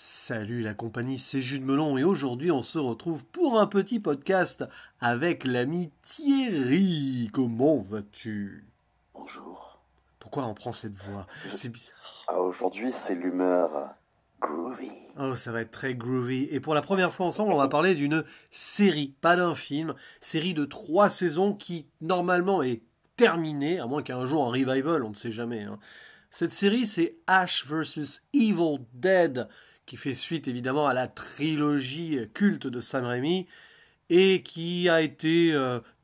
Salut la compagnie, c'est Jude Melon et aujourd'hui on se retrouve pour un petit podcast avec l'ami Thierry. Comment vas-tu? Bonjour. Pourquoi on prend cette voix? C'est bizarre. Aujourd'hui, c'est l'humeur groovy. Oh, ça va être très groovy. Et pour la première fois ensemble, on va parler d'une série, pas d'un film. Série de 3 saisons qui normalement est terminée, à moins qu'un jour un revival, on ne sait jamais, hein. Cette série, c'est Ash vs Evil Dead, qui fait suite évidemment à la trilogie culte de Sam Raimi et qui a été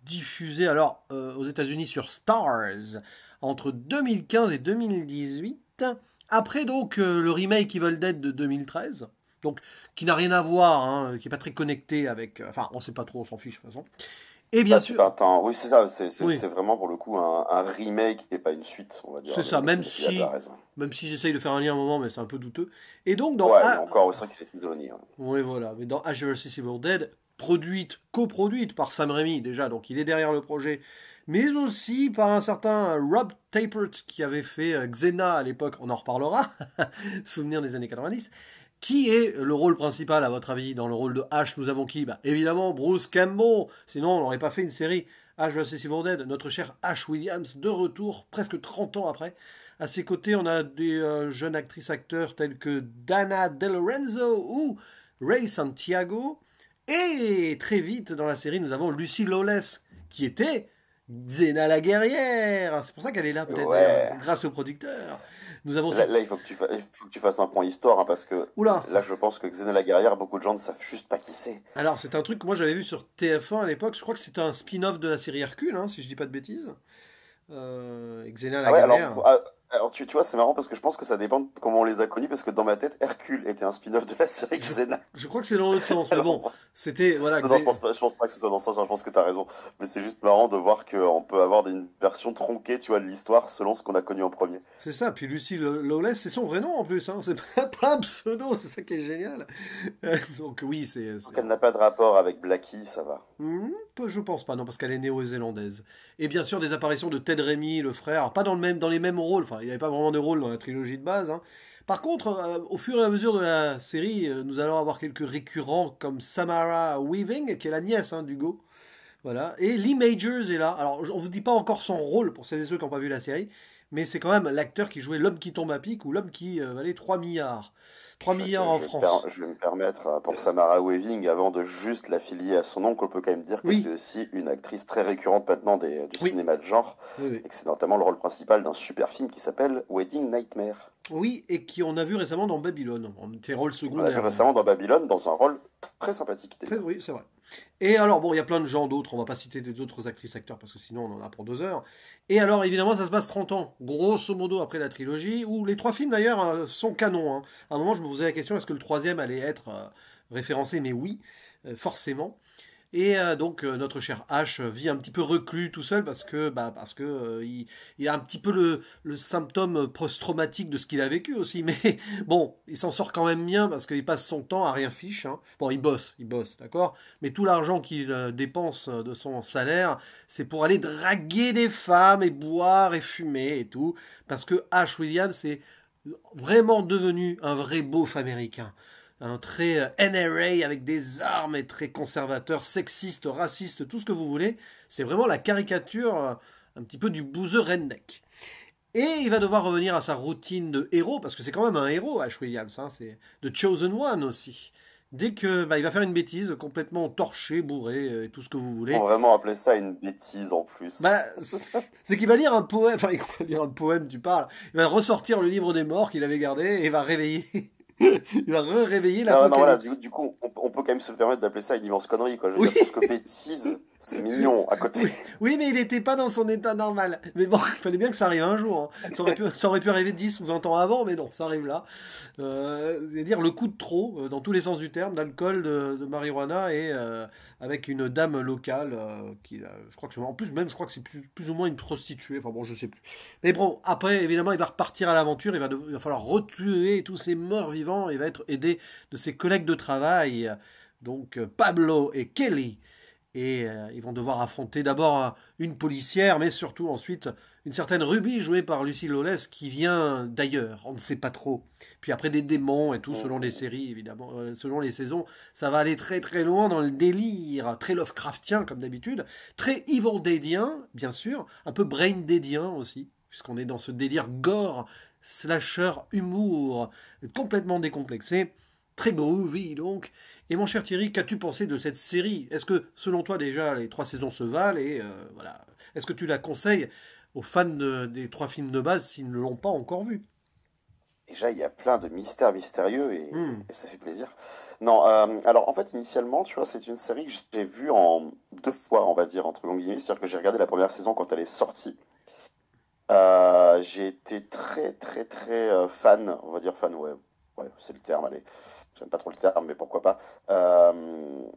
diffusée alors aux États-Unis sur Stars entre 2015 et 2018. Après donc le remake Evil Dead de 2013, donc qui n'a rien à voir, hein, qui est pas très connecté avec, enfin on sait pas trop, on s'en fiche de toute façon. Et bien Bah, c'est sûr, pas un... Oui, c'est ça. oui, C'est vraiment pour le coup un remake et pas une suite, on va dire. c'est ça, même Il a de la si, raison. même si j'essaye de faire un lien à un moment, mais c'est un peu douteux. Et donc dans Ouais, mais encore, c'est vrai qu'il fait isolé. oui, voilà. Mais dans Ash vs Evil Dead, coproduite par Sam Raimi déjà, donc il est derrière le projet, mais aussi par un certain Rob Tapert qui avait fait Xena à l'époque, on en reparlera, souvenir des années 90. Qui est le rôle principal à votre avis dans le rôle de Ash? Nous avons qui? Bah, évidemment Bruce Campbell, sinon on n'aurait pas fait une série Ash vs Evil Dead, notre cher Ash Williams de retour presque 30 ans après. À ses côtés, on a des jeunes actrices-acteurs tels que Dana De Lorenzo ou Ray Santiago. Et très vite dans la série, nous avons Lucy Lawless, qui était Xena la guerrière. C'est pour ça qu'elle est là, peut-être d'ailleurs, Ouais. grâce au producteur. Nous avons Là, aussi. là, il faut que tu fasses un point histoire, hein, parce que Oula! là, je pense que Xena la guerrière, beaucoup de gens ne savent juste pas qui c'est. Alors, c'est un truc que moi j'avais vu sur TF1 à l'époque. Je crois que c'était un spin-off de la série Hercule, hein, si je dis pas de bêtises. Xena la Ah ouais, guerrière. alors tu vois, c'est marrant parce que je pense que ça dépend de comment on les a connus, parce que dans ma tête, Hercule était un spin-off de la série Je, Xena. je crois que c'est dans l'autre sens, mais bon, Alors, c'était. Voilà, non, je pense pas que ce soit dans ça, je pense que tu as raison. Mais c'est juste marrant de voir qu'on peut avoir une version tronquée, tu vois, de l'histoire selon ce qu'on a connu en premier. c'est ça. Puis Lucy Lawless, c'est son vrai nom en plus, hein. C'est pas un pseudo, c'est ça qui est génial. Donc, oui, Tant qu'elle n'a pas de rapport avec Blackie, ça va. Je pense pas, non, parce qu'elle est néo-zélandaise. Et bien sûr, des apparitions de Ted Raimi, le frère, pas dans les mêmes rôles, enfin, il n'y avait pas vraiment de rôle dans la trilogie de base, hein. Par contre, au fur et à mesure de la série, nous allons avoir quelques récurrents comme Samara Weaving, qui est la nièce, hein, d'Hugo. Voilà. Et Lee Majors est là. Alors, on vous dit pas encore son rôle pour celles et ceux qui n'ont pas vu la série, mais c'est quand même l'acteur qui jouait l'homme qui tombe à pic ou l'homme qui valait 3 milliards. 3 milliards en France. Je vais me permettre, pour Samara Weaving, avant de juste l'affilier à son oncle, on peut quand même dire que Oui, c'est aussi une actrice très récurrente maintenant du oui, cinéma de genre, oui, oui. et que c'est notamment le rôle principal d'un super film qui s'appelle Wedding Nightmare. Oui, et qui on a vu récemment dans Babylone, en petit rôle On l'a vu secondaire, hein. récemment dans Babylone, dans un rôle très sympathique d'ailleurs. Oui, c'est vrai. Et alors, bon, il y a plein de gens d'autres, on va pas citer des autres actrices, acteurs, parce que sinon on en a pour 2 heures. Et alors, évidemment, ça se passe 30 ans, grosso modo, après la trilogie, où les 3 films, d'ailleurs, sont canons, hein. À un moment, je me posais la question, est-ce que le troisième allait être référencé? Mais oui, forcément. Et donc notre cher H vit un petit peu reclus tout seul parce que il a un petit peu le symptôme post-traumatique de ce qu'il a vécu aussi. Mais bon, il s'en sort quand même bien parce qu'il passe son temps à rien fiche, hein. Bon, il bosse, d'accord. Mais tout l'argent qu'il dépense de son salaire, c'est pour aller draguer des femmes et boire et fumer et tout. Parce que H. Williams est vraiment devenu un vrai beauf américain, un très NRA avec des armes et très conservateur, sexiste, raciste, tout ce que vous voulez. C'est vraiment la caricature un petit peu du bouseux redneck. Et il va devoir revenir à sa routine de héros, parce que c'est quand même un héros, Ash Williams, hein, c'est The Chosen One aussi. Dès que il va faire une bêtise, complètement torché, bourré, et tout ce que vous On voulez, va vraiment appeler ça une bêtise en plus. bah, c'est qu'il va lire un poème, enfin il va lire un poème, tu parles, il va ressortir le livre des morts qu'il avait gardé et il va réveiller, il va réveiller Non, non, voilà, l'apocalypse. du coup, on peut quand même se permettre d'appeler ça une immense connerie, quoi. Je veux Oui, dire, parce que bêtise, c'est mignon à côté. oui, oui, mais il n'était pas dans son état normal. Mais bon, il fallait bien que ça arrive un jour, hein. Ça aurait pu arriver 10 ou 20 ans avant, mais non, ça arrive là. C'est-à-dire le coup de trop, dans tous les sens du terme, d'alcool, de marijuana et avec une dame locale je crois que en plus même, je crois que c'est plus ou moins une prostituée. Enfin bon, je sais plus. Mais bon, après, évidemment, il va repartir à l'aventure. Il va falloir retuer tous ces morts vivants. Il va être aidé de ses collègues de travail, donc Pablo et Kelly. Et ils vont devoir affronter d'abord une policière, mais surtout ensuite une certaine Ruby jouée par Lucy Lawless qui vient d'ailleurs, on ne sait pas trop. Puis après des démons et tout, selon les séries évidemment, selon les saisons, ça va aller très très loin dans le délire, très Lovecraftien comme d'habitude, très Evil Deadien bien sûr, un peu Brain Deadien aussi, puisqu'on est dans ce délire gore, slasher, humour, complètement décomplexé, très groovy donc. Et mon cher Thierry, qu'as-tu pensé de cette série? Est-ce que selon toi déjà les 3 saisons se valent et voilà, est-ce que tu la conseilles aux fans des 3 films de base s'ils ne l'ont pas encore vu? Déjà, il y a plein de mystères mystérieux Hmm. et ça fait plaisir. Non, alors en fait, initialement, tu vois, c'est une série que j'ai vue en 2 fois, on va dire, entre guillemets. C'est-à-dire que j'ai regardé la première saison quand elle est sortie. J'ai été très, très, très fan, on va dire fan, ouais, ouais, c'est le terme, allez. J'aime pas trop le terme, mais pourquoi pas.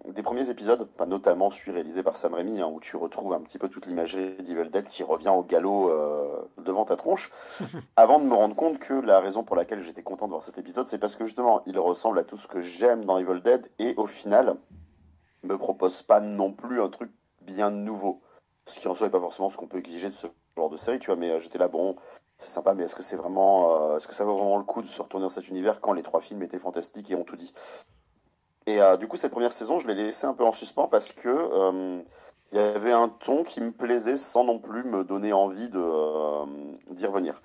Des premiers épisodes, bah, notamment celui réalisé par Sam Raimi, hein, où tu retrouves un petit peu toute l'imagerie d'Evil Dead qui revient au galop devant ta tronche. Avant de me rendre compte que la raison pour laquelle j'étais content de voir cet épisode, c'est parce que justement, il ressemble à tout ce que j'aime dans Evil Dead et au final, me propose pas non plus un truc bien nouveau. Ce qui en soi n'est pas forcément ce qu'on peut exiger de ce genre de série, tu vois, mais j'étais là, bon, c'est sympa, mais est-ce que c'est vraiment, est-ce que ça vaut vraiment le coup de se retourner dans cet univers quand les 3 films étaient fantastiques et ont tout dit? Et du coup, cette première saison, je l'ai laissée un peu en suspens parce que il y avait un ton qui me plaisait sans non plus me donner envie d'y revenir.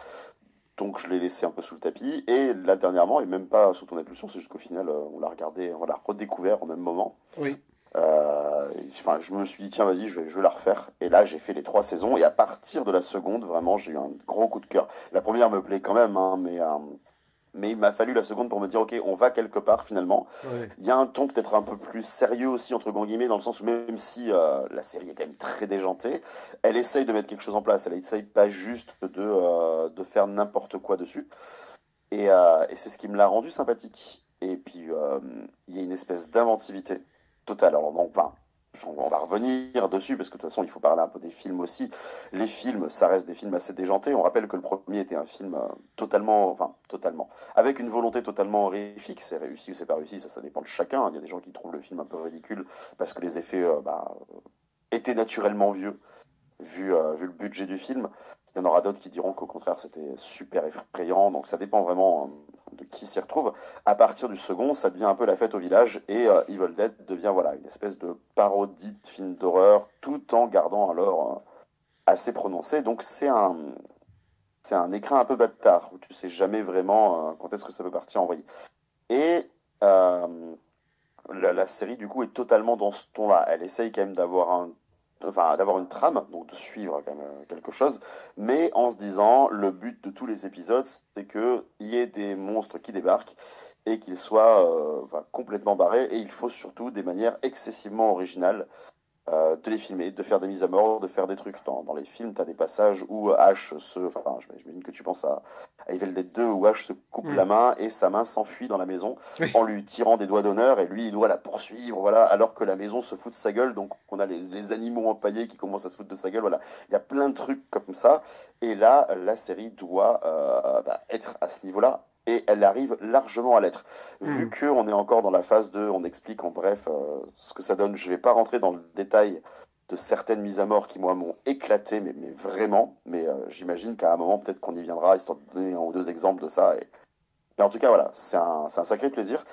Donc je l'ai laissé un peu sous le tapis. Et là, dernièrement, et même pas sous ton impulsion, c'est juste qu'au final, on l'a regardé, on l'a redécouvert au même moment. Oui. Enfin, je me suis dit, tiens, vas-y, je vais la refaire. Et là, j'ai fait les 3 saisons. Et à partir de la seconde, vraiment, j'ai eu un gros coup de cœur. La première me plaît quand même, hein, mais il m'a fallu la seconde pour me dire, ok, on va quelque part finalement. Ouais. Il y a un ton peut-être un peu plus sérieux aussi, entre grands guillemets, dans le sens où même si la série est quand même très déjantée, elle essaye de mettre quelque chose en place. Elle essaye pas juste de faire n'importe quoi dessus. Et c'est ce qui me l'a rendu sympathique. Et puis, il y a une espèce d'inventivité totale. Alors, donc, enfin, on va revenir dessus, parce que de toute façon, il faut parler un peu des films aussi. Les films, ça reste des films assez déjantés. On rappelle que le premier était un film totalement, enfin, totalement, avec une volonté totalement horrifique. C'est réussi ou c'est pas réussi, ça dépend de chacun. Il y a des gens qui trouvent le film un peu ridicule, parce que les effets étaient naturellement vieux, vu le budget du film. Il y en aura d'autres qui diront qu'au contraire c'était super effrayant, donc ça dépend vraiment de qui s'y retrouve. À partir du second, ça devient un peu la fête au village et Evil Dead devient voilà une espèce de parodie de film d'horreur tout en gardant un lore assez prononcé. Donc c'est un écrin un peu bâtard où tu sais jamais vraiment quand est-ce que ça peut partir en vrille. Et la série du coup est totalement dans ce ton-là. Elle essaye quand même d'avoir une trame, donc de suivre quand même quelque chose, mais en se disant le but de tous les épisodes, c'est qu'il y ait des monstres qui débarquent et qu'ils soient complètement barrés, et il faut surtout des manières excessivement originales de les filmer, de faire des mises à mort, de faire des trucs. Dans les films, tu as des passages où Ash enfin, j'imagine que tu penses à Evil Dead 2, où Ash se coupe la Hmm. main et sa main s'enfuit dans la maison Oui. en lui tirant des doigts d'honneur, et lui, il doit la poursuivre, voilà, alors que la maison se fout de sa gueule, donc on a les animaux empaillés qui commencent à se foutre de sa gueule, voilà. Il y a plein de trucs comme ça, et là, la série doit être à ce niveau-là, et elle arrive largement à l'être. Vu Hmm. qu'on est encore dans la phase de, on explique en bref ce que ça donne, je vais pas rentrer dans le détail de certaines mises à mort qui, moi, m'ont éclaté, mais vraiment. Mais j'imagine qu'à un moment, peut-être qu'on y viendra, histoire de donner un ou deux exemples de ça. Mais en tout cas, voilà, c'est un sacré plaisir.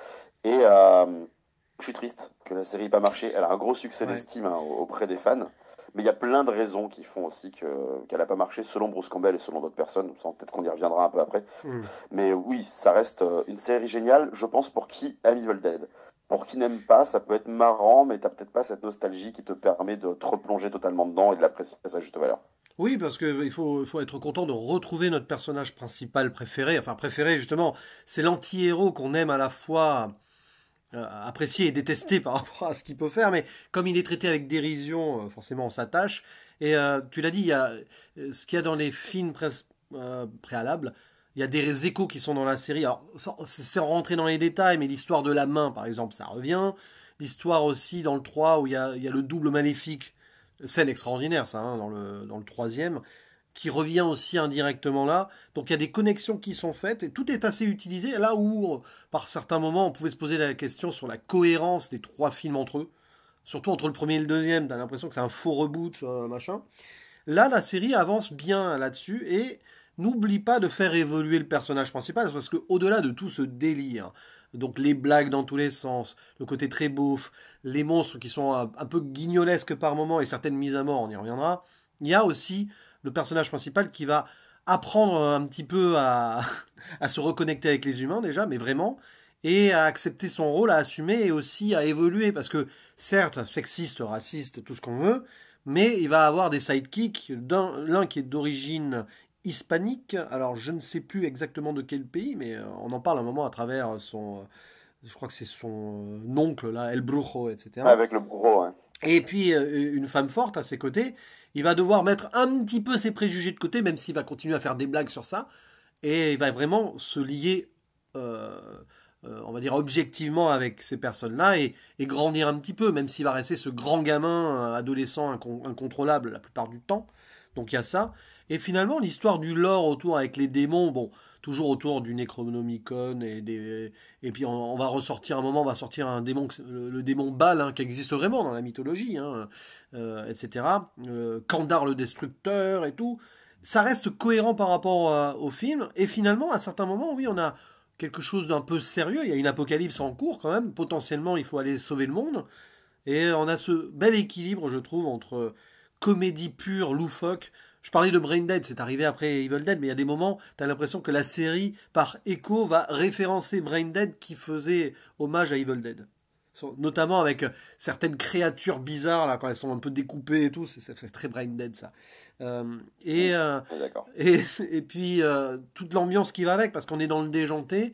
Et je suis triste que la série n'ait pas marché. Elle a un gros succès Ouais. d'estime auprès des fans. Mais il y a plein de raisons qui font aussi qu'elle n'a pas marché, selon Bruce Campbell et selon d'autres personnes. Peut-être qu'on y reviendra un peu après. Hmm. Mais oui, ça reste une série géniale, je pense, pour qui aime Evil Dead. Pour qui n'aime pas, ça peut être marrant, mais t'as peut-être pas cette nostalgie qui te permet de te replonger totalement dedans et de l'apprécier à sa juste valeur. Oui, parce qu'il faut être content de retrouver notre personnage principal préféré. Enfin, préféré, justement, c'est l'anti-héros qu'on aime à la fois apprécier et détester par rapport à ce qu'il peut faire, mais comme il est traité avec dérision, forcément on s'attache. Et tu l'as dit, il y a ce qu'il y a dans les films préalables, il y a des échos qui sont dans la série. Alors, sans rentrer dans les détails, mais l'histoire de la main, par exemple, ça revient. L'histoire aussi dans le 3 où il y a le double maléfique, scène extraordinaire ça, hein, dans le troisième, qui revient aussi indirectement là. Donc il y a des connexions qui sont faites et tout est assez utilisé là où, par certains moments, on pouvait se poser la question sur la cohérence des 3 films entre eux. Surtout entre le premier et le deuxième, t'as l'impression que c'est un faux reboot, machin. Là, la série avance bien là-dessus et n'oublie pas de faire évoluer le personnage principal parce que au-delà de tout ce délire, donc les blagues dans tous les sens, le côté très beauf, les monstres qui sont un peu guignolesques par moments et certaines mises à mort, on y reviendra, il y a aussi le personnage principal qui va apprendre un petit peu à se reconnecter avec les humains déjà, mais vraiment, et à accepter son rôle, à assumer et aussi à évoluer parce que certes, sexiste, raciste, tout ce qu'on veut, mais il va avoir des sidekicks, l'un qui est d'origine hispanique, alors je ne sais plus exactement de quel pays, mais on en parle un moment à travers je crois que c'est son oncle, là, El Brujo, etc. Avec le gros, hein. Et puis une femme forte à ses côtés, il va devoir mettre un petit peu ses préjugés de côté, même s'il va continuer à faire des blagues sur ça, et il va vraiment se lier, euh, on va dire, objectivement avec ces personnes-là et grandir un petit peu, même s'il va rester ce grand gamin, adolescent, incontrôlable la plupart du temps. Donc il y a ça. Et finalement, l'histoire du lore autour avec les démons, bon, toujours autour du Necronomicon et puis on va ressortir un moment, on va sortir un démon, le démon Baal, hein, qui existe vraiment dans la mythologie, hein, etc. Kandar le destructeur et tout. Ça reste cohérent par rapport au film. Et finalement, à certains moments, oui, on a quelque chose d'un peu sérieux. Il y a une apocalypse en cours quand même. Potentiellement, il faut aller sauver le monde. Et on a ce bel équilibre, je trouve, entre comédie pure, loufoque. Je parlais de Brain Dead, c'est arrivé après Evil Dead, mais il y a des moments, tu as l'impression que la série, par écho, va référencer Brain Dead qui faisait hommage à Evil Dead. Notamment avec certaines créatures bizarres, là, quand elles sont un peu découpées et tout, ça fait très Brain Dead, ça. Euh, et, euh, D'accord. et puis, toute l'ambiance qui va avec, parce qu'on est dans le déjanté,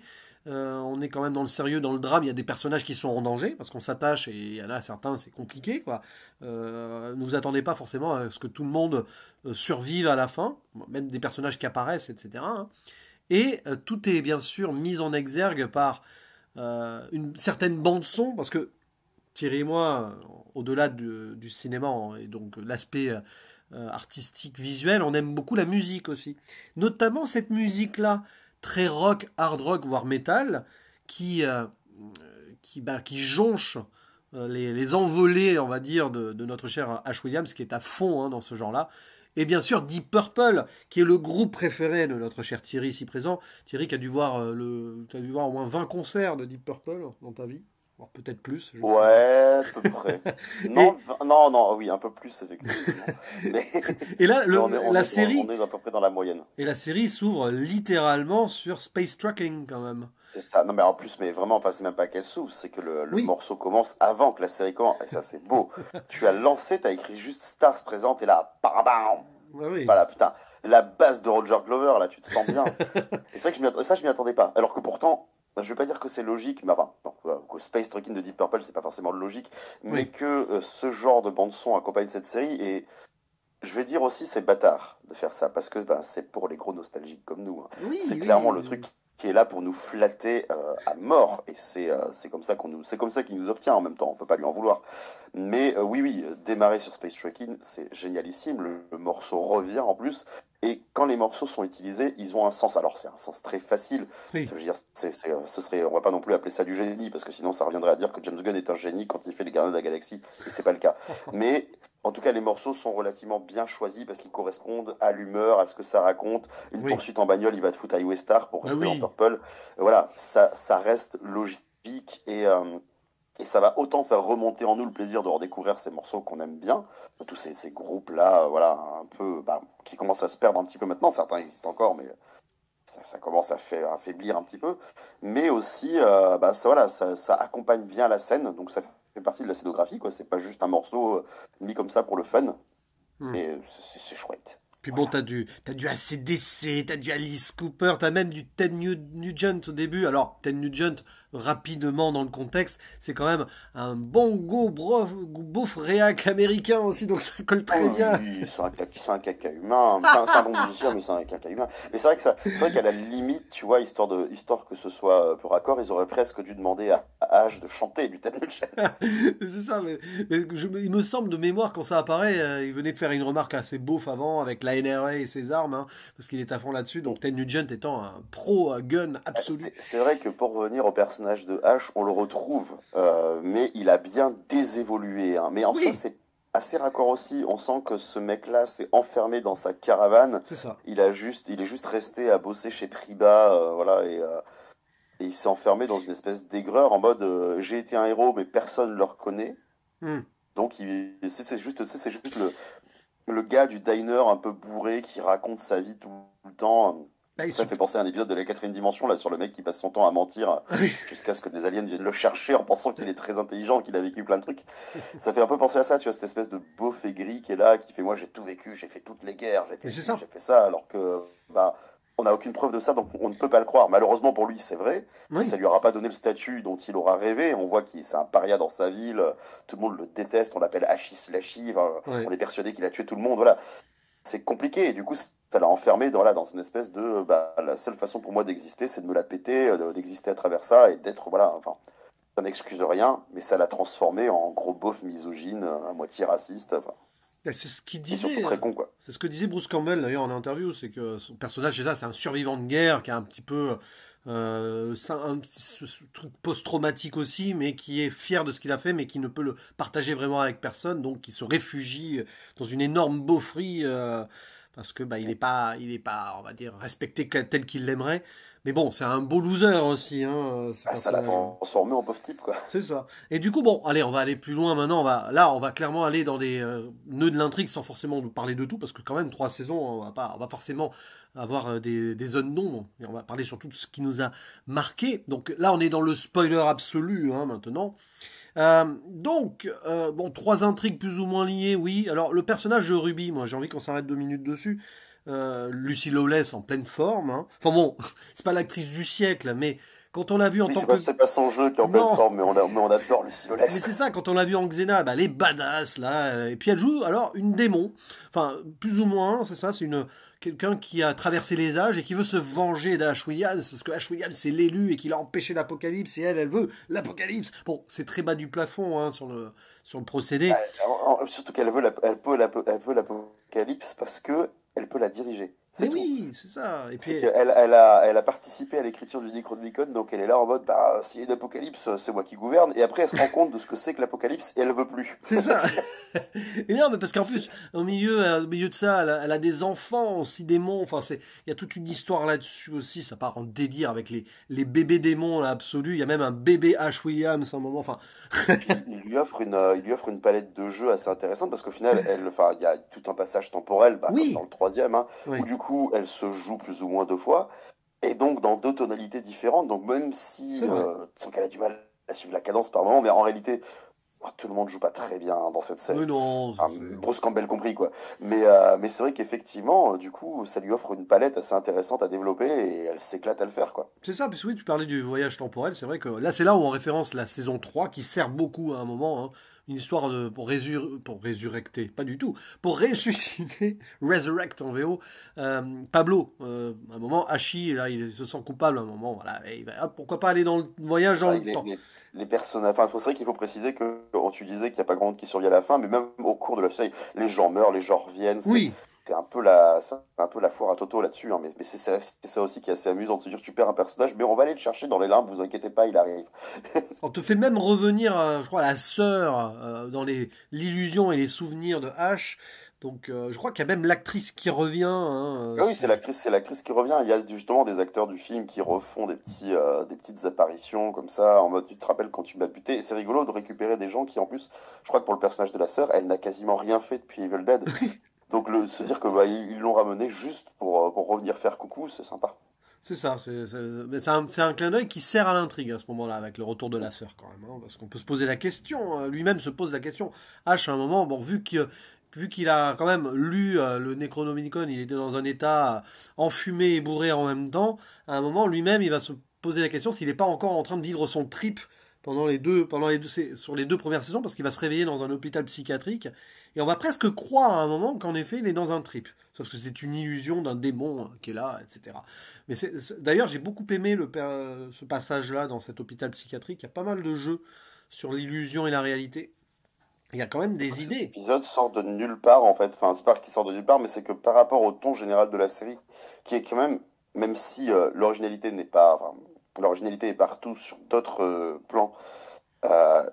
on est quand même dans le sérieux, dans le drame. Il y a des personnages qui sont en danger parce qu'on s'attache et il y en a certains, c'est compliqué, quoi. Ne vous attendez pas forcément à ce que tout le monde survive à la fin, même des personnages qui apparaissent, etc., hein. Et tout est bien sûr mis en exergue par une certaine bande son parce que Thierry et moi, au-delà du cinéma et donc l'aspect artistique, visuel, on aime beaucoup la musique aussi. Notamment cette musique-là, très rock, hard rock, voire metal, qui, euh, qui jonche les envolées, on va dire, de notre cher Ash Williams, qui est à fond, hein, dans ce genre-là. Et bien sûr Deep Purple, qui est le groupe préféré de notre cher Thierry ici présent. Thierry qui a dû voir, t'as dû voir au moins 20 concerts de Deep Purple dans ta vie. Alors, peut-être plus, je ne sais pas. Ouais, à peu près. Et, Non, non, non, oui, un peu plus, effectivement. Mais, et là, mais la série, on est à peu près dans la moyenne. et la série s'ouvre littéralement sur Space Trucking quand même. C'est ça. Non, mais en plus, mais vraiment, enfin, c'est même pas qu'elle s'ouvre, c'est que le Oui, morceau commence avant que la série commence. Et ça, c'est beau. Tu as lancé, t'as écrit juste Stars présente, et là, bam, bam. ouais, oui. Voilà, putain. La basse de Roger Glover, là, tu te sens bien. Et c'est vrai que je m'y attendais pas. Alors que pourtant, je vais pas dire que c'est logique, mais enfin, non, que Space Trucking de Deep Purple, c'est pas forcément logique, mais Oui, que ce genre de bande-son accompagne cette série, et je vais dire aussi, c'est bâtard de faire ça, parce que ben, c'est pour les gros nostalgiques comme nous, hein. oui, C'est clairement le oui. truc qui est là pour nous flatter à mort, et c'est comme ça c'est comme ça qu'il nous obtient en même temps, on peut pas lui en vouloir. Mais oui, oui, démarrer sur Space Trekking, c'est génialissime, le morceau revient en plus, et quand les morceaux sont utilisés, ils ont un sens. Alors c'est un sens très facile, Oui. je veux dire, ce serait, on va pas non plus appeler ça du génie, parce que sinon ça reviendrait à dire que James Gunn est un génie quand il fait les Gardiens de la Galaxie, et c'est pas le cas. Mais en tout cas, les morceaux sont relativement bien choisis parce qu'ils correspondent à l'humeur, à ce que ça raconte. Une Oui. poursuite en bagnole, il va te foutre Highway Star pour Bah rester en oui. Purple. Voilà, ça reste logique et ça va autant faire remonter en nous le plaisir de redécouvrir ces morceaux qu'on aime bien, tous ces groupes-là, voilà, un peu, bah, qui commencent à se perdre un petit peu maintenant. Certains existent encore, mais ça commence à faire affaiblir un petit peu. Mais aussi, bah, voilà, ça accompagne bien la scène, donc ça fait partie de la scénographie, quoi. C'est pas juste un morceau mis comme ça pour le fun. Hmm. Et c'est chouette. Puis bon, Voilà. t'as du AC/DC, t'as du Alice Cooper, t'as même du Ted Nugent au début. Alors, Ted Nugent, rapidement dans le contexte, c'est quand même un bon beauf réac américain aussi, donc ça colle Oh très bien. oui, c'est un caca humain. C'est un bon musicien, mais c'est un caca humain. Mais c'est vrai que c'est vrai qu'à la limite, tu vois, histoire que ce soit peu raccord, ils auraient presque dû demander à H de chanter du Ted Nugent. C'est ça, mais il me semble de mémoire quand ça apparaît, il venait de faire une remarque assez beauf avant avec la NRA et ses armes, hein, parce qu'il est à fond là-dessus. Donc Ted Nugent étant un pro gun absolu. C'est vrai que pour revenir au personnage de H, on le retrouve, mais il a bien désévolué, hein. Mais en soi, Oui, assez raccord aussi. On sent que ce mec-là s'est enfermé dans sa caravane. C'est ça. Il est juste resté à bosser chez Triba, voilà, et il s'est enfermé dans une espèce d'aigreur en mode j'ai été un héros, mais personne ne le reconnaît. Hmm. Donc c'est juste le gars du diner un peu bourré qui raconte sa vie tout le temps. Là, ils Ça sont... me fait penser à un épisode de la quatrième dimension, là, sur le mec qui passe son temps à mentir jusqu'à ce que des aliens viennent le chercher en pensant qu'il est très intelligent, qu'il a vécu plein de trucs. Ça fait un peu penser à ça, tu vois, cette espèce de beauf aigri qui est là, qui fait moi j'ai tout vécu, j'ai fait toutes les guerres, j'ai Mais fait c'est ci, ça. j'ai fait ça, alors que bah on n'a aucune preuve de ça, donc on ne peut pas le croire. Malheureusement pour lui, c'est vrai, mais Oui. ça lui aura pas donné le statut dont il aura rêvé. On voit qu'il c'est un paria dans sa ville, tout le monde le déteste, on l'appelle Hachi Slashy, enfin, Ouais. on est persuadé qu'il a tué tout le monde, voilà. C'est compliqué, et du coup ça l'a enfermé dans une espèce de bah, la seule façon pour moi d'exister, c'est de me la péter, d'exister à travers ça et d'être voilà, enfin ça n'excuse rien, mais ça l'a transformé en gros beauf misogyne, à moitié raciste, enfin, Et c'est ce qu'il et surtout disait. très con quoi. C'est ce que disait Bruce Campbell d'ailleurs en interview, c'est que son personnage, c'est ça, c'est un survivant de guerre qui a un petit peu un petit ce truc post-traumatique aussi, mais qui est fier de ce qu'il a fait, mais qui ne peut le partager vraiment avec personne, donc qui se réfugie dans une énorme beaufrie parce que bah il est pas, on va dire, respecté tel qu'il l'aimerait. Mais bon, c'est un beau loser aussi, hein, ce Ah, ça l'a personnage. transformé en pauvre type quoi. C'est ça. Et du coup, bon, allez, on va aller plus loin maintenant. Là, on va clairement aller dans des nœuds de l'intrigue sans forcément nous parler de tout, parce que quand même, 3 saisons, on va forcément avoir des zones d'ombre. Et on va parler surtout de ce qui nous a marqué. Donc là, on est dans le spoiler absolu, hein, maintenant. Bon, 3 intrigues plus ou moins liées, oui. Alors, le personnage de Ruby, moi, j'ai envie qu'on s'arrête 2 minutes dessus. Lucy Lawless en pleine forme, hein. Enfin bon, c'est pas l'actrice du siècle, mais quand on l'a vue en Oui, tant que... c'est pas son jeu qui est en pleine Non, forme, mais on adore Lucy mais Lawless c'est quoi. ça, quand on l'a vu en Xena, bah, elle est badass là, et puis elle joue alors une démon, enfin plus ou moins, c'est ça, c'est une quelqu'un qui a traversé les âges et qui veut se venger d'Ash Williams, parce que Ash Williams c'est l'élu et qu'il a empêché l'apocalypse, et elle veut l'apocalypse. Bon, c'est très bas du plafond hein, sur le procédé. Ah, surtout qu'elle veut elle veut l'apocalypse parce que elle peut la diriger. Mais C'est tout. oui, c'est ça. Et C'est puis elle a participé à l'écriture du Necronomicon, donc elle est là en mode, bah, s'il y a une apocalypse, c'est moi qui gouverne. Et après, elle se rend compte de ce que c'est que l'apocalypse et elle veut plus. c'est ça. Et non, mais parce qu'en plus, au milieu de ça, elle a des enfants aussi démons. Enfin, il y a toute une histoire là-dessus aussi. Ça part en délire avec les bébés démons là, absolus. Il y a même un bébé Ash Williams à un moment. Enfin, Et puis, il lui offre une palette de jeux assez intéressante parce qu'au final, enfin, il y a tout un passage temporel, bah, comme dans oui, le troisième, hein, où oui, du coup, elle se joue plus ou moins 2 fois. Et donc dans 2 tonalités différentes, donc même si c'est vrai. sans qu'elle a du mal à suivre la cadence par moment, mais en réalité tout le monde joue pas très bien dans cette Mais série. non, Enfin, Bruce Campbell compris quoi. Mais c'est vrai qu'effectivement, du coup, ça lui offre une palette assez intéressante à développer et elle s'éclate à le faire quoi. c'est ça. Parce que oui, tu parlais du voyage temporel. C'est vrai que là, c'est là où on référence la saison 3 qui sert beaucoup à un moment. Hein, une histoire pour résurrecter, pas du tout, pour ressusciter, resurrect en VO, Pablo. À un moment, Hachi, là, il se sent coupable. À un moment, voilà, et il va, hop, pourquoi pas aller dans le voyage dans Ah, le temps. les personnages, enfin, c'est vrai qu'il faut préciser que tu disais qu'il n'y a pas grand monde qui survit à la fin, mais même au cours de la série, les gens meurent, les gens reviennent, Oui, c'est un peu la foire à Toto là-dessus, hein, mais c'est ça aussi qui est assez amusant, c'est dire que tu perds un personnage, mais on va aller le chercher dans les limbes, vous inquiétez pas, il arrive. on te fait même revenir, je crois, la sœur dans l'illusion et les souvenirs de Ash. Donc, je crois qu'il y a même l'actrice qui revient. Hein, Ah oui, c'est l'actrice qui revient. Il y a justement des acteurs du film qui refont des petites apparitions comme ça, en mode tu te rappelles quand tu m'as buté. Et c'est rigolo de récupérer des gens qui, en plus, je crois que pour le personnage de la sœur, elle n'a quasiment rien fait depuis Evil Dead. Donc se dire que bah, ils l'ont ramené juste pour revenir faire coucou, c'est sympa. c'est ça. Mais c'est un clin d'œil qui sert à l'intrigue à ce moment-là, avec le retour de la sœur quand même. Hein, parce qu'on peut se poser la question. Lui-même se pose la question. Ash, à un moment, bon, vu qu'il a quand même lu le Necronomicon, il était dans un état enfumé et bourré en même temps. À un moment, lui-même, il va se poser la question s'il n'est pas encore en train de vivre son trip sur les 2 premières saisons, parce qu'il va se réveiller dans un hôpital psychiatrique. Et on va presque croire à un moment qu'en effet, il est dans un trip. Sauf que c'est une illusion d'un démon qui est là, etc. Mais d'ailleurs, j'ai beaucoup aimé ce passage-là dans cet hôpital psychiatrique. Il y a pas mal de jeux sur l'illusion et la réalité. Il y a quand même des Cet idées. épisode sort de nulle part en fait. Enfin, c'est pas qu'il sort de nulle part, mais c'est que par rapport au ton général de la série, qui est quand même, même si l'originalité n'est pas, enfin, l'originalité est partout sur d'autres plans, euh,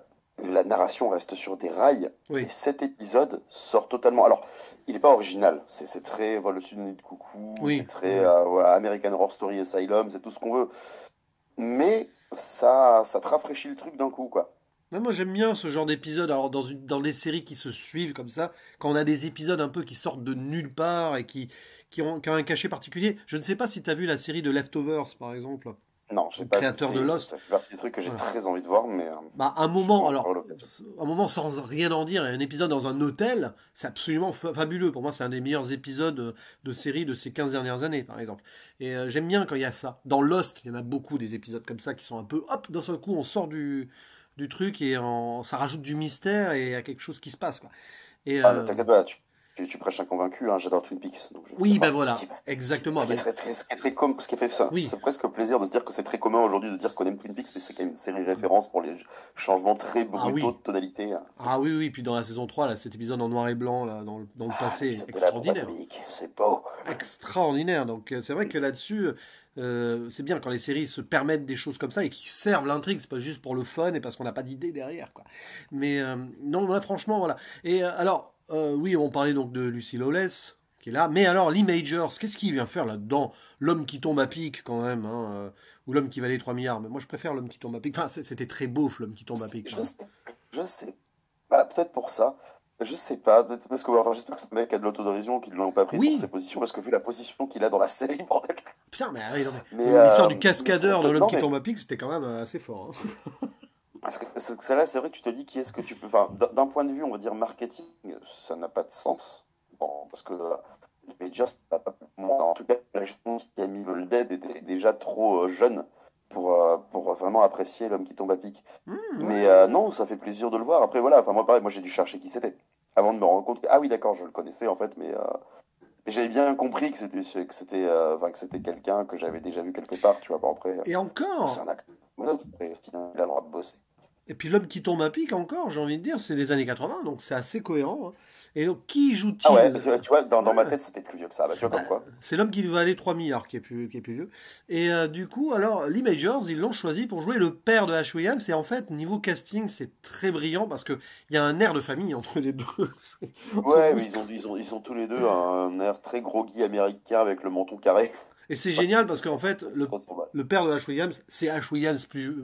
la narration reste sur des rails. Et Oui, cet épisode sort totalement. Alors, il n'est pas original. C'est très voilà, le Sud de Coucou, c'est oui, très oui. voilà, American Horror Story Asylum, c'est tout ce qu'on veut. Mais ça te rafraîchit le truc d'un coup, quoi. Ouais, moi j'aime bien ce genre d'épisode. Alors dans des séries qui se suivent comme ça, quand on a des épisodes un peu qui sortent de nulle part et qui ont un cachet particulier. Je ne sais pas si tu as vu la série de Leftovers par exemple, Non, j'ai le pas vu. créateur de Lost. Ça fait partie des trucs que j'ai Voilà. très envie de voir, mais Bah, je peux encore l'occasion. un moment sans rien en dire, un épisode dans un hôtel, c'est absolument fabuleux. Pour moi, c'est un des meilleurs épisodes de série de ces 15 dernières années, par exemple. Et j'aime bien quand il y a ça. Dans Lost, il y en a beaucoup des épisodes comme ça qui sont un peu, hop, d'un seul coup, on sort du truc et ça rajoute du mystère et il y a quelque chose qui se passe, quoi. Et Ah, ne t'inquiète pas, tu prêches un convaincu, hein, j'adore Twin Peaks, donc je sais oui, ben pas. voilà, exactement. Ce qui est Ben, ce qui est très ce qui fait ça, oui. c'est presque plaisir de se dire que c'est très commun aujourd'hui de dire qu'on aime Twin Peaks, mais c'est quand même une série référence pour les changements très Ah brutaux oui. de tonalité, hein. Ah oui, oui. Puis dans la saison 3 là, cet épisode en noir et blanc, là, dans le Ah, passé, l'épisode de la bombe extraordinaire. atomique, c'est beau. Extraordinaire. Donc c'est vrai que là-dessus, c'est bien quand les séries se permettent des choses comme ça et qui servent l'intrigue. C'est pas juste pour le fun et parce qu'on n'a pas d'idée derrière, quoi. Mais non, là franchement, voilà. Et alors, oui, on parlait donc de Lucy Lawless qui est là. Mais alors, Lee Majors, qu'est-ce qu'il vient faire là-dedans? L'homme qui tombe à pic quand même, hein, ou l'homme qui valait 3 milliards. Mais moi, je préfère l'homme qui tombe à pic. Enfin, c'était très beauf, l'homme qui tombe à pic, quand Je même. sais, je sais pas, peut-être pour ça. Je sais pas, peut-être parce que enfin, j'espère que ce mec a de l'autodérision, qu'ils ne l'ont pas pris pour ses Oui, positions, parce que vu la position qu'il a dans la série, bordel. putain, mais, ah oui, non, Mais, mais l'histoire du c'est un cascadeur de peu. l'homme Non, qui mais tombe à pic, c'était quand même assez fort, hein. parce que là, c'est vrai que tu te dis qui est-ce que tu peux. Enfin, d'un point de vue, on va dire marketing, ça n'a pas de sens. Bon, parce que les Majors, moi, en tout cas, la chose qui a mis Evil Dead était déjà trop jeune pour vraiment apprécier l'homme qui tombe à pic. Mais Ouais. non, ça fait plaisir de le voir. Après, voilà, enfin, moi, pareil, moi, j'ai dû chercher qui c'était. Avant de me rendre compte que, ah oui, d'accord, je le connaissais en fait, mais j'avais bien compris que c'était quelqu'un que j'avais déjà vu quelque part, tu vois. Bon, après, Et c'est encore, un acteur. Voilà, après, il a le droit de bosser. et puis l'homme qui tombe à pic, encore, j'ai envie de dire, c'est les années 80, donc c'est assez cohérent, hein. Et donc, qui Ah ouais, joue-t-il? tu vois, dans ma Ouais. tête, c'était plus vieux que ça. Bah, tu vois, Bah, comme quoi. c'est l'homme qui valait 3 milliards qui est plus vieux. Et du coup, alors, Lee Majors, ils l'ont choisi pour jouer le père de Ash Williams. Et en fait, niveau casting, c'est très brillant parce qu'il y a un air de famille entre les deux. entre Ouais, mais Bruce. ils ont tous les deux un air très groggy américain avec le menton carré. Et c'est génial parce qu'en fait, Ils se ressemblent. le père de Ash Williams, c'est Ash Williams plus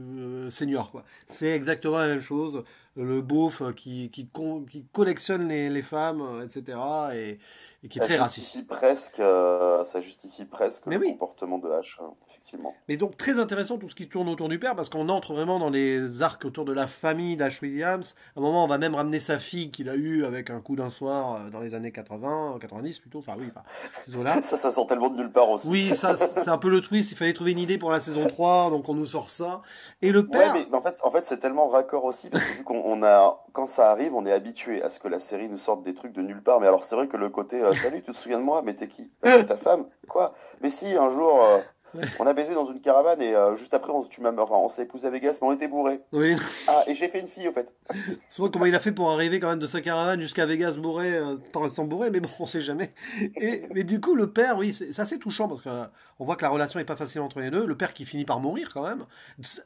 senior, quoi. C'est exactement la même chose. Le beauf qui collectionne les femmes, etc. Et qui est très raciste. Ça justifie presque Mais le oui. comportement de H, effectivement. Mais donc très intéressant tout ce qui tourne autour du père parce qu'on entre vraiment dans des arcs autour de la famille d'Ash Williams. À un moment, on va même ramener sa fille qu'il a eue avec un coup d'un soir dans les années 80, 90 plutôt. Enfin oui, enfin, ces eaux-là. Ça sort tellement de nulle part aussi. Oui, ça c'est un peu le twist. Il fallait trouver une idée pour la saison 3, donc on nous sort ça. Et le Ouais, père, mais en fait, c'est tellement raccord aussi, parce que vu qu'on a, quand ça arrive, on est habitué à ce que la série nous sorte des trucs de nulle part. Mais alors, c'est vrai que le côté, salut, tu te souviens de moi? Mais t'es qui? C'est ta femme? Quoi? Mais si, un jour, on a baisé dans une caravane et juste après, on s'est épousé à Vegas, mais on était bourrés. oui, Ah, et j'ai fait une fille, au fait. c'est vrai comment il a fait pour arriver quand même de sa caravane jusqu'à Vegas bourré, tout en restant bourré, mais bon, on sait jamais. Mais du coup, le père, oui, c'est assez touchant parce qu'on voit que la relation est pas facile entre les deux. Le père qui finit par mourir quand même,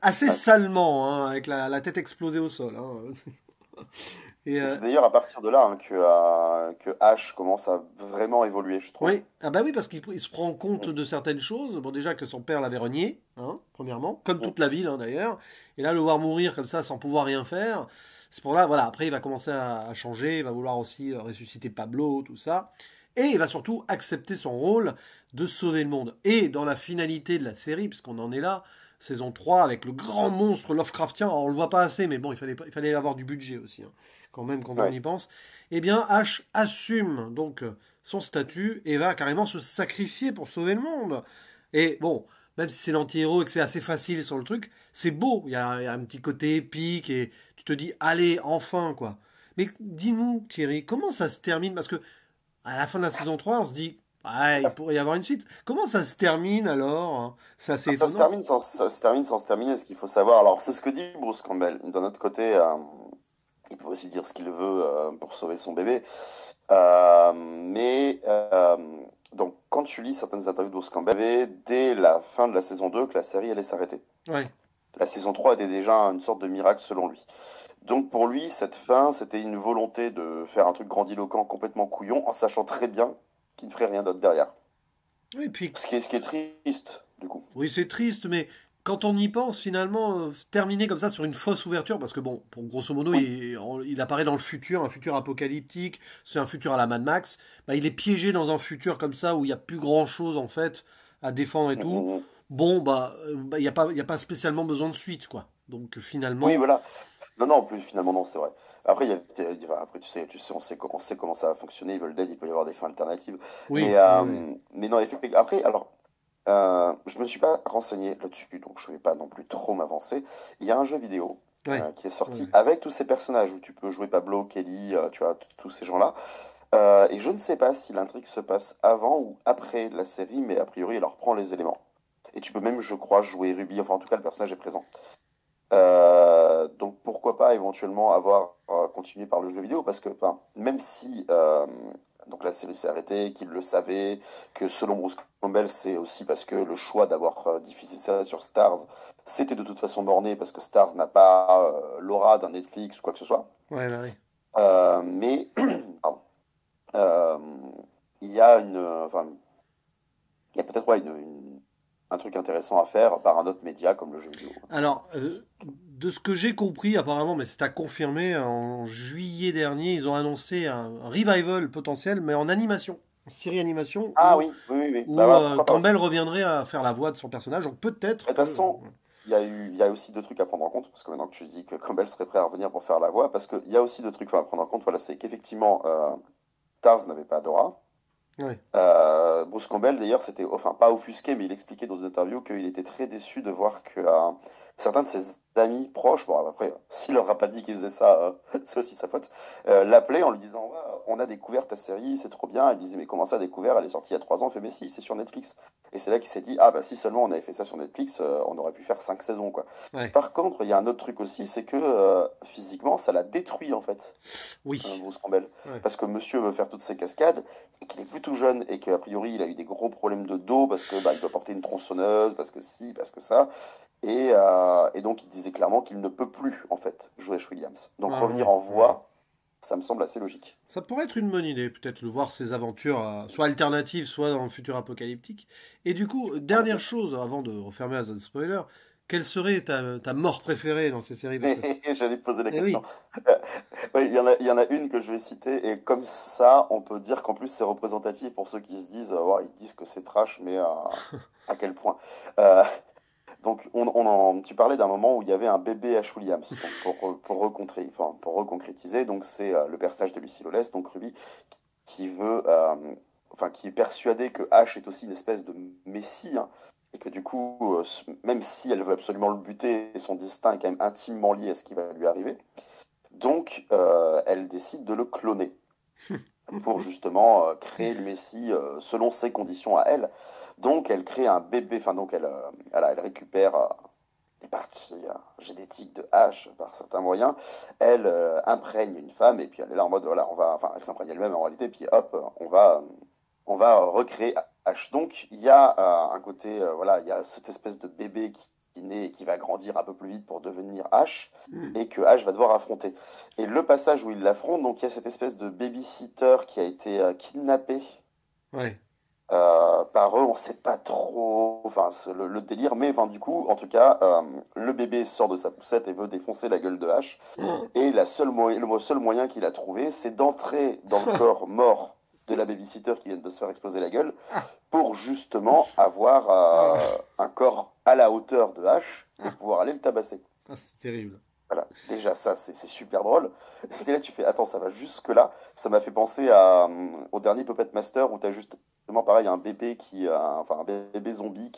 assez Ouais. salement, hein, avec la tête explosée au sol, hein. Et Et c'est d'ailleurs à partir de là hein, que Ash commence à vraiment évoluer, je trouve. oui, ah bah oui, parce qu'il se rend compte de certaines choses. Bon, déjà que son père l'avait renié, hein, premièrement, comme Mm. toute la ville, hein, d'ailleurs. Et là, le voir mourir comme ça, sans pouvoir rien faire, c'est pour là, voilà. Après, il va commencer à changer, il va vouloir aussi ressusciter Pablo, tout ça. Et il va surtout accepter son rôle de sauver le monde. Et dans la finalité de la série, puisqu'on en est là, saison 3 avec le grand monstre Lovecraftien, alors, on le voit pas assez, mais bon, il fallait avoir du budget aussi, hein, quand même, quand on Ouais. y pense. Eh bien, Ash assume donc son statut et va carrément se sacrifier pour sauver le monde. Et bon, même si c'est l'anti-héros et que c'est assez facile sur le truc, c'est beau. Il y a un petit côté épique et tu te dis, allez, enfin, quoi. Mais dis-nous, Thierry, comment ça se termine? Parce que à la fin de la saison 3, on se dit, ouais, il pourrait y avoir une suite. Comment ça se termine alors, hein? C'est assez étonnant. Ça se termine sans se terminer, ce qu'il faut savoir. Alors, c'est ce que dit Bruce Campbell. D'un autre côté, il peut aussi dire ce qu'il veut pour sauver son bébé. Donc, quand tu lis certaines interviews de Bruce Campbell, il avait, dès la fin de la saison 2 que la série allait s'arrêter. Ouais, La saison 3 était déjà une sorte de miracle selon lui. Donc pour lui, cette fin, c'était une volonté de faire un truc grandiloquent, complètement couillon, en sachant très bien qu'il ne ferait rien d'autre derrière. Oui, puis Ce qui est triste, du coup. oui, c'est triste, mais quand on y pense, finalement, terminer comme ça sur une fausse ouverture, parce que bon, pour grosso modo, Oui. il apparaît dans le futur, un futur apocalyptique, c'est un futur à la Mad Max, bah, il est piégé dans un futur comme ça où il n'y a plus grand-chose en fait à défendre et Mm, tout. mm, mm. Bon, il n'y a pas spécialement besoin de suite, quoi. Donc Oui, finalement, voilà. Non, non, en plus, finalement, non, c'est vrai. Après, enfin, après on sait comment ça va fonctionner. Evil Dead, il peut y avoir des fins alternatives. oui, Mais, oui, oui. mais non, effectivement. Après, alors, je me suis pas renseigné là-dessus, donc je vais pas non plus trop m'avancer. Il y a un jeu vidéo Ouais, qui est ouais, sorti ouais. avec tous ces personnages où tu peux jouer Pablo, Kelly, tu vois, tous ces gens-là. Et je ne sais pas si l'intrigue se passe avant ou après la série, mais a priori, elle reprend les éléments. Et tu peux même, je crois, jouer Ruby. Enfin, en tout cas, le personnage est présent. Donc pourquoi pas éventuellement avoir continué par le jeu vidéo parce que enfin, même si donc la série s'est arrêtée, qu'il le savait, que selon Bruce Campbell c'est aussi parce que le choix d'avoir diffusé ça sur Stars c'était de toute façon borné parce que Stars n'a pas l'aura d'un Netflix ou quoi que ce soit. Ouais, bah oui. Mais pardon. Euh, il y a enfin, il y a peut-être ouais, un truc intéressant à faire par un autre média comme le jeu vidéo. Alors, de ce que j'ai compris, apparemment, mais c'est à confirmer, en juillet dernier, ils ont annoncé un revival potentiel, mais en animation, en série animation, Ah oui, oui, oui, oui. Bah où voilà, pourquoi pas Campbell aussi. reviendrait à faire la voix de son personnage. Donc peut-être De toute que... façon, il y a aussi deux trucs à prendre en compte, parce que maintenant que tu dis que Campbell serait prêt à revenir pour faire la voix, parce qu'il y a aussi deux trucs à prendre en compte, voilà, c'est qu'effectivement, Stars n'avait pas Dora. Ouais, Bruce Campbell, d'ailleurs, c'était, enfin, pas offusqué, mais il expliquait dans une interview qu'il était très déçu de voir que certains de ses amis proches, bon, après, s'il leur a pas dit qu'il faisait ça, c'est aussi sa faute, l'appelaient en lui disant, ouais, on a découvert ta série, c'est trop bien. Il disait, mais comment ça, découvert? Elle est sortie il y a 3 ans. Il fait, mais si, c'est sur Netflix. Et c'est là qu'il s'est dit, ah bah si seulement on avait fait ça sur Netflix, on aurait pu faire 5 saisons, quoi. ouais, Par contre, il y a un autre truc aussi, c'est que physiquement, ça l'a détruit, en fait, oui, Bruce Campbell. ouais. Parce que monsieur veut faire toutes ces cascades, et qu'il est plutôt jeune, et qu'a priori, il a eu des gros problèmes de dos, parce que bah, il doit porter une tronçonneuse, parce que si, parce que ça. Et donc, il disait clairement qu'il ne peut plus, en fait, jouer Ash Williams. Donc, Ah, revenir ouais, en ouais. voix, ça me semble assez logique. Ça pourrait être une bonne idée, peut-être, de voir ses aventures, soit alternatives, soit dans le futur apocalyptique. Et du coup, En dernière effet. chose, avant de refermer à The Spoiler, quelle serait ta mort préférée dans ces séries? Parce que... J'allais te poser la Eh question. oui, Euh, oui, il y en a une que je vais citer, et comme ça, on peut dire qu'en plus, c'est représentatif pour ceux qui se disent, ouais, ils disent que c'est trash, mais à quel point. Euh, donc, tu parlais d'un moment où il y avait un bébé Ash Williams, donc pour reconcrétiser, donc c'est le personnage de Lucy Lawless, donc Ruby, qui veut, enfin, qui est persuadée que Ash est aussi une espèce de messie, hein, et que du coup, même si elle veut absolument le buter, son destin est quand même intimement lié à ce qui va lui arriver. Donc, elle décide de le cloner pour justement créer le Messie selon ses conditions à elle. Donc, elle crée un bébé, enfin, donc elle récupère des parties génétiques de H par certains moyens. Elle imprègne une femme et puis elle est là en mode, voilà, enfin, elle s'imprègne elle-même en réalité, puis hop, on va recréer H. Donc, il y a un côté, voilà, il y a cette espèce de bébé qui naît et qui va grandir un peu plus vite pour devenir H hmm, et que H va devoir affronter. Et le passage où il l'affronte, donc il y a cette espèce de babysitter qui a été kidnappé ouais. par eux, on sait pas trop, enfin c'est le délire, mais enfin, du coup, en tout cas, le bébé sort de sa poussette et veut défoncer la gueule de H, et le seul moyen qu'il a trouvé, c'est d'entrer dans le corps mort de la babysitter qui vient de se faire exploser la gueule, pour justement avoir un corps à la hauteur de H et pouvoir aller le tabasser. Ah, c'est terrible. Voilà, déjà ça c'est super drôle. Et là tu fais, attends, ça va jusque là. Ça m'a fait penser au dernier Puppet Master où t'as justement pareil un bébé enfin un bébé zombie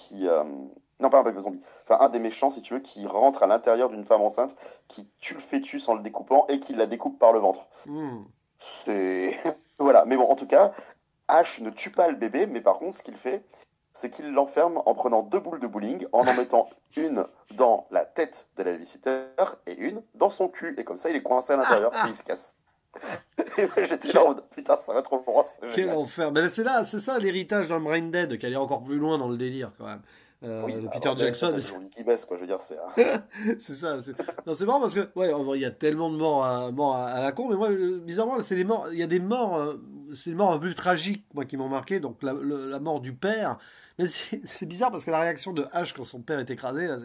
non pas un bébé zombie, enfin un des méchants si tu veux qui rentre à l'intérieur d'une femme enceinte, qui tue le fœtus en le découpant et qui la découpe par le ventre. Hmm. C'est voilà, mais bon en tout cas, Ash ne tue pas le bébé, mais par contre ce qu'il fait, c'est qu'il l'enferme en prenant 2 boules de bowling, en mettant une dans la tête de la babysitter et une dans son cul. Et comme ça, il est coincé à l'intérieur et il se casse. Et moi, j'étais là en Quel, mode, putain, ça va trop loin, c'est quel génial. enfer. Mais c'est là, c'est ça l'héritage d'un Brain Dead qui allait encore plus loin dans le délire quand même. Oui, de bah, Peter alors, déjà, Jackson. t'as toujours Mickey Bess, quoi. Je veux dire, c'est. C'est ça. Non, c'est marrant parce que, ouais, en vrai, il y a tellement de morts à la con, mais moi, bizarrement, c'est des morts, il y a des morts, c'est des morts un peu plus tragiques, moi, qui m'ont marqué. Donc, la mort du père. Mais c'est bizarre parce que la réaction de H quand son père est écrasé, là,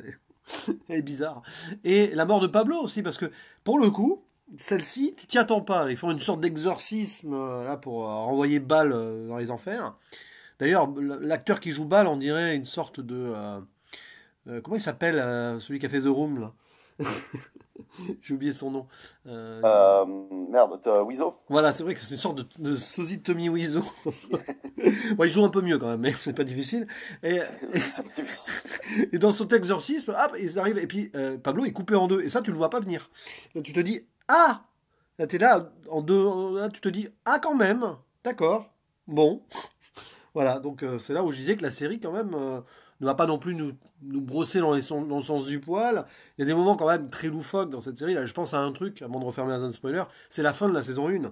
elle est bizarre. Et la mort de Pablo aussi, parce que, pour le coup, celle-ci, tu t'y attends pas. Ils font une sorte d'exorcisme, là, pour renvoyer Bâle dans les enfers. D'ailleurs, l'acteur qui joue Bâle, on dirait une sorte de. Comment il s'appelle, celui qui a fait The Room, là? J'ai oublié son nom. Euh, Merde, t'as Wiseau? voilà, c'est vrai que c'est une sorte de sosie de Tommy Wiseau. Bon, il joue un peu mieux quand même, mais c'est pas difficile. Et, Oui, c'est pas difficile. et dans son exorcisme, hop, ils arrivent, et puis Pablo est coupé en deux, et ça, tu le vois pas venir. Là, tu te dis, ah! Là, t'es là, en deux, là, tu te dis, ah, quand même, d'accord, bon. Voilà, donc c'est là où je disais que la série, quand même, ne va pas non plus nous brosser dans le sens du poil. Il y a des moments quand même très loufoques dans cette série. Là, je pense à un truc, avant de refermer la zone spoiler, c'est la fin de la saison 1.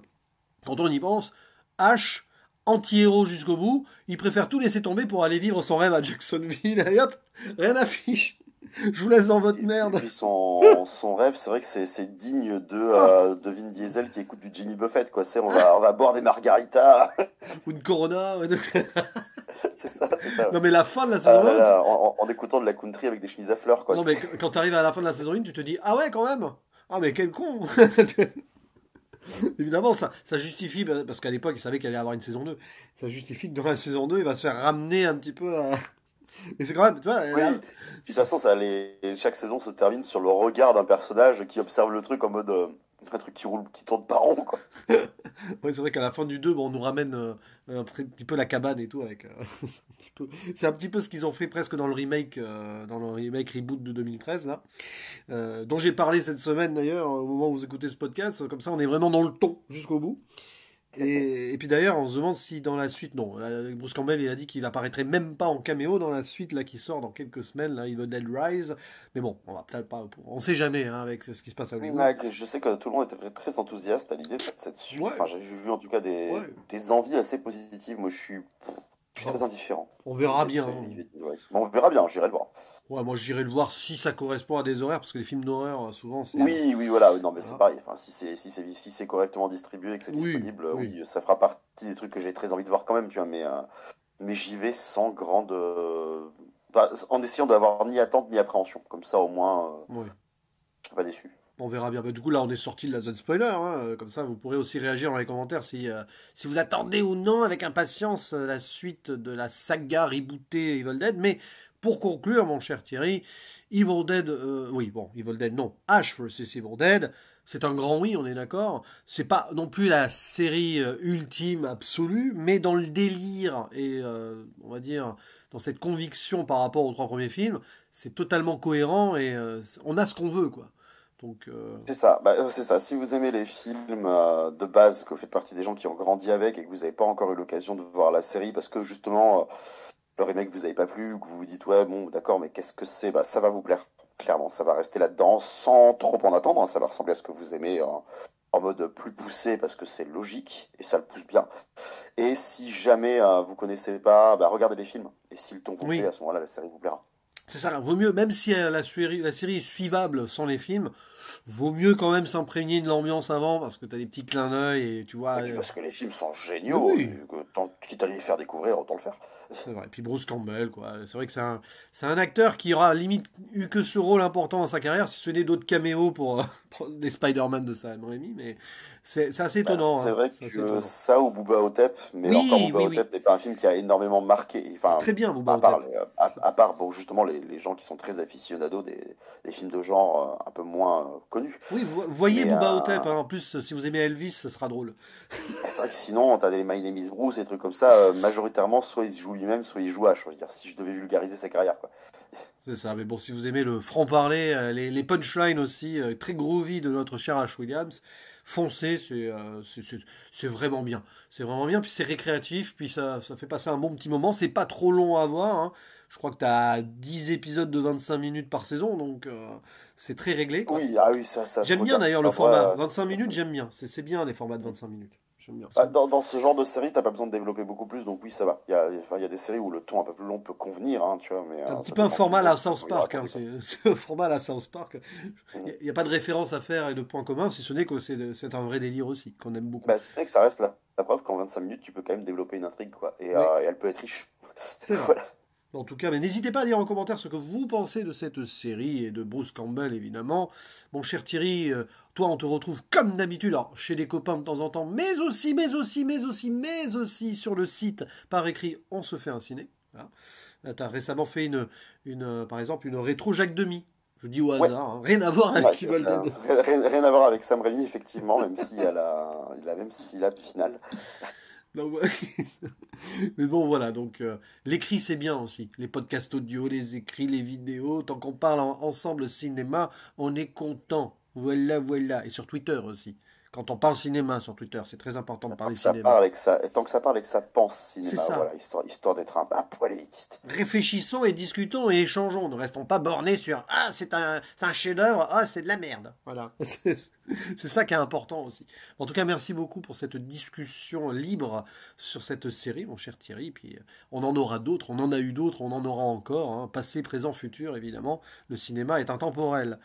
Quand on y pense, Ash, anti-héros jusqu'au bout, il préfère tout laisser tomber pour aller vivre son rêve à Jacksonville. Et hop, rien n'affiche. Je vous laisse dans votre Et merde. puis son rêve, c'est vrai que c'est digne Ah, de Vin Diesel qui écoute du Jimmy Buffett, quoi. C'est on va boire des margaritas. ou une Corona. Ouais. C'est ça, c'est ça. Non mais la fin de la Ah saison là 1, là, en écoutant de la country avec des chemises à fleurs, quoi. non mais quand tu arrives à la fin de la saison 1, tu te dis, ah ouais quand même. Ah mais quel con. Évidemment, ça justifie, parce qu'à l'époque, il savait qu'il allait y avoir une saison 2. Ça justifie que dans la saison 2, il va se faire ramener un petit peu à. Et c'est quand même, tu vois, Oui, là, puis de toute façon, chaque saison se termine sur le regard d'un personnage qui observe le truc en mode un truc qui roule, qui tourne pas rond, quoi. ouais, c'est vrai qu'à la fin du 2, bon, on nous ramène petit peu la cabane et tout. C'est un petit peu ce qu'ils ont fait presque dans le remake reboot de 2013, là, dont j'ai parlé cette semaine d'ailleurs, au moment où vous écoutez ce podcast. Comme ça, on est vraiment dans le ton jusqu'au bout. Et puis d'ailleurs, on se demande si dans la suite, non, là, Bruce Campbell il a dit qu'il apparaîtrait même pas en caméo dans la suite là qui sort dans quelques semaines, là, Evil Dead Rise. Mais bon, on va peut-être pas, on sait jamais hein, avec ce qui se passe à Hollywood. Ouais, je sais que tout le monde était très enthousiaste à l'idée de cette suite. Ouais, Enfin, j'ai vu en tout cas ouais, des envies assez positives. Moi, je suis bon, très indifférent on verra vis-à-vis de bien, ce hein. Evil Dead Rise. Bon, on verra bien, j'irai le voir. Ouais, moi j'irai le voir si ça correspond à des horaires, parce que les films d'horreur, souvent c'est. Oui, oui, voilà. Non, mais c'est Voilà. pareil. Enfin, si c'est correctement distribué et que c'est Oui, disponible, oui. oui, ça fera partie des trucs que j'ai très envie de voir quand même, tu vois. Mais j'y vais sans grande, bah, en essayant d'avoir ni attente ni appréhension. Comme ça, au moins, Ouais. je serai pas déçu. On verra bien. Bah, du coup, là, on est sorti de la zone spoiler, hein. Comme ça, vous pourrez aussi réagir dans les commentaires si vous attendez ou non avec impatience la suite de la saga rebootée Evil Dead. Mais pour conclure, mon cher Thierry, Evil Dead, oui, bon, Evil Dead, non. Ash vs Evil Dead, c'est un grand oui, on est d'accord. C'est pas non plus la série ultime, absolue, mais dans le délire et, on va dire, dans cette conviction par rapport aux trois premiers films, c'est totalement cohérent et on a ce qu'on veut, quoi. Donc, C'est ça, bah, c'est ça. Si vous aimez les films de base, que vous faites partie des gens qui ont grandi avec et que vous n'avez pas encore eu l'occasion de voir la série parce que justement le remake vous avez pas plu, ou que vous vous dites ouais bon d'accord mais qu'est-ce que c'est, bah ça va vous plaire. Clairement, ça va rester là-dedans sans trop en attendre, hein. Ça va ressembler à ce que vous aimez en mode plus poussé parce que c'est logique et ça le pousse bien. Et si jamais vous connaissez pas, bah regardez les films. Et si le ton vous plaît, oui, à ce moment-là la série vous plaira. c'est ça. Vaut mieux, même si la série est suivable sans les films, vaut mieux quand même s'imprégner de l'ambiance avant parce que tu as des petits clins d'œil et tu vois. Et puis parce que les films sont Mais géniaux, oui, quitte à les faire découvrir, autant le faire. c'est vrai. Et puis Bruce Campbell, quoi. C'est vrai que c'est un acteur qui aura limite eu que ce rôle important dans sa carrière, si ce n'est d'autres caméos pour des Spider-Man de Sam Raimi, mais c'est assez Bah, étonnant, c'est hein. vrai C'est assez que étonnant. ça ou Booba Hotep, mais encore Oui, Booba oui, oui. Hotep n'est pas un film qui a énormément marqué. Enfin, Très bien, Booba à part, Hotep. à part bon, justement les gens qui sont très aficionados des films de genre un peu moins connus. Oui, voyez Mais Booba Hotep, hein. En plus, si vous aimez Elvis, ça sera drôle. c'est vrai que sinon, t'as des My Name is Bruce, des trucs comme ça, majoritairement, soit il se joue lui-même, soit il joue H. Je veux dire, si je devais vulgariser sa carrière, quoi. C'est ça, mais bon, si vous aimez le franc-parler, les punchlines aussi, très groovy de notre cher Ash Williams, foncez, c'est vraiment bien. C'est vraiment bien, puis c'est récréatif, puis ça fait passer un bon petit moment. C'est pas trop long à voir, hein. Je crois que tu as 10 épisodes de 25 minutes par saison, donc c'est très réglé, quoi. Oui, ah oui, ça se J'aime bien regarde. d'ailleurs le Après, format. 25 minutes, j'aime bien. C'est bien les formats de 25 minutes. J'aime bien. Dans ce genre de série, t'as pas besoin de développer beaucoup plus, donc oui, ça va. Il y a des séries où le ton un peu plus long peut convenir, hein, tu vois, mais C'est un petit ça peu un dépend format à toujours la de South comment il Park. raconte, quoi. C'est un format à la South Park. Mhm. Il n'y a pas de référence à faire et de points communs, si ce n'est que c'est un vrai délire aussi, qu'on aime beaucoup. Bah, c'est vrai que ça reste la preuve qu'en 25 minutes, tu peux quand même développer une intrigue, quoi, Oui, et elle peut être riche. c'est vrai. Voilà. En tout cas, mais n'hésitez pas à dire en commentaire ce que vous pensez de cette série et de Bruce Campbell, évidemment. Mon cher Thierry, toi, on te retrouve comme d'habitude, alors, chez des copains de temps en temps, mais aussi sur le site par écrit On se fait un ciné. Voilà. Tu as récemment fait par exemple, une rétro Jacques Demy. Je dis au Ouais, hasard, hein, rien à voir ouais, avec Evil Dead. rien à voir avec Sam Raimi, effectivement, même s'il y a la même syllabe finale. Donc, ouais. Mais bon, voilà, donc l'écrit c'est bien aussi. Les podcasts audio, les écrits, les vidéos, tant qu'on parle ensemble cinéma, on est content. Voilà, voilà. Et sur Twitter aussi. Quand on parle cinéma sur Twitter, c'est très important de Tant parler que ça cinéma. parle et tant que ça parle et que ça pense C'est cinéma, ça. voilà, histoire d'être un poil élitiste. Réfléchissons et discutons et échangeons. Ne restons pas bornés sur ah, c'est un chef-d'œuvre, ah, c'est de la merde. Voilà. C'est ça qui est important aussi. En tout cas, merci beaucoup pour cette discussion libre sur cette série, mon cher Thierry. Puis on en aura d'autres, on en a eu d'autres, on en aura encore. Hein. Passé, présent, futur, évidemment. Le cinéma est intemporel.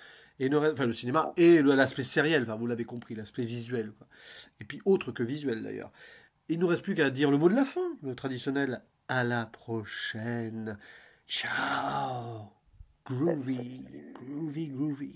Enfin, le cinéma et l'aspect sériel, enfin, vous l'avez compris, l'aspect visuel. Quoi. Et puis autre que visuel d'ailleurs. Il nous reste plus qu'à dire le mot de la fin, le traditionnel. À la prochaine. Ciao. Salut, Groovy, salut. groovy, groovy.